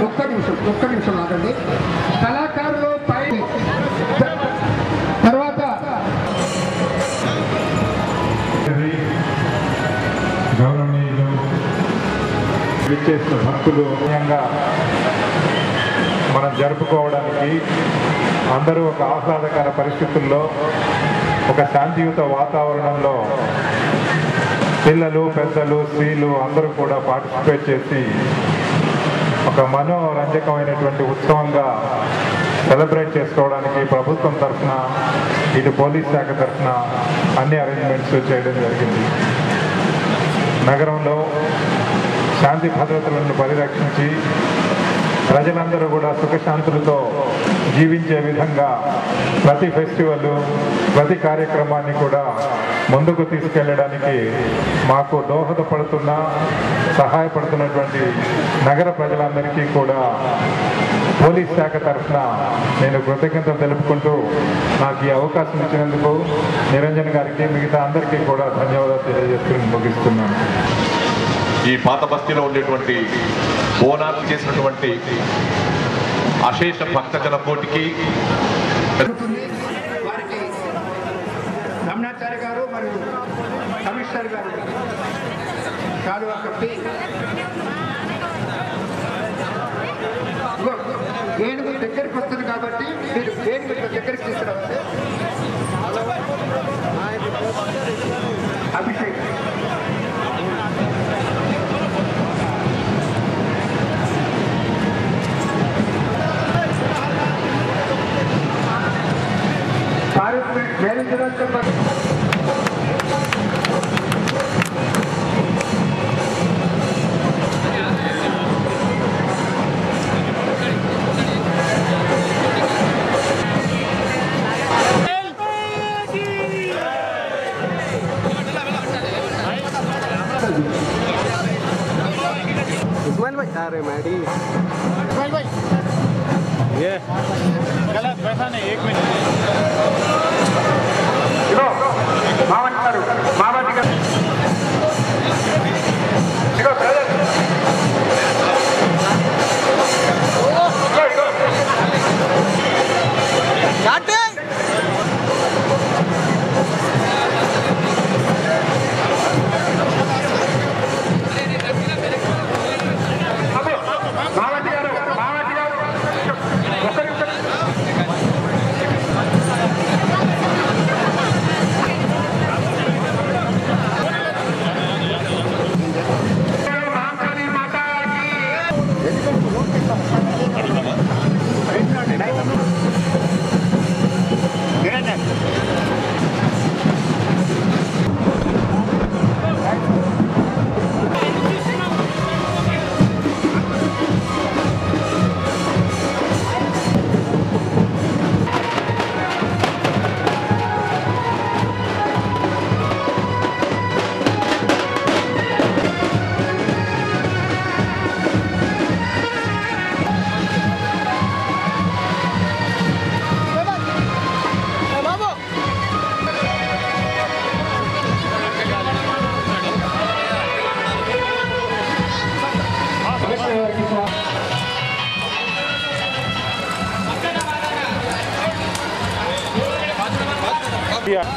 ఒక్క నిమిషం ఆగండి. కళాకారులు పై తర్వాత గౌరవనీయులు విచ్చేసిన భక్తులు మనం జరుపుకోవడానికి అందరూ ఒక ఆహ్లాదకర పరిస్థితుల్లో ఒక శాంతియుత వాతావరణంలో పిల్లలు పెద్దలు స్త్రీలు అందరూ కూడా పార్టిసిపేట్ చేసి ఒక మనోరంజకమైనటువంటి ఉత్సవంగా సెలబ్రేట్ చేసుకోవడానికి ప్రభుత్వం తరఫున ఇటు పోలీస్ శాఖ తరఫున అన్ని అరేంజ్మెంట్స్ చేయడం జరిగింది. నగరంలో శాంతి భద్రతలను పరిరక్షించి ప్రజలందరూ కూడా సుఖశాంతులతో జీవించే విధంగా ప్రతి ఫెస్టివల్ ప్రతి కార్యక్రమాన్ని కూడా ముందుకు తీసుకెళ్ళడానికి మాకు దోహదపడుతున్న సహాయపడుతున్నటువంటి నగర ప్రజలందరికీ కూడా పోలీస్ శాఖ తరఫున నేను కృతజ్ఞతలు తెలుపుకుంటూ నాకు ఈ అవకాశం ఇచ్చినందుకు నిరంజన్ గారికి మిగతా అందరికీ కూడా ధన్యవాదాలు తెలియజేస్తూ ముగిస్తున్నాను. ఈ పాత బస్తీలో ఉండేటువంటి బోనాలు చేసినటువంటి అశేష భక్తజన కోటికి వారికి రమణాచార్య గారు మరియు కమిషనర్ గారు శాలువా కప్పి ఏనుగు దగ్గరికి వస్తుంది కాబట్టి మీరు ఏనుగు దగ్గరికి తీసుకురావాలి. అభిషేక్ భారత్ మేనేజర్ చెప్పండి. इस्माइल भाई आ रहे मैडी इस्माइल भाई ये गलत वैसा नहीं 1 मिनट మావటి గారు మావటి గారు ఇగో బ్రదర్ ఇగో काटे మావటి గారు ఒక్క నిమిషం. Yeah.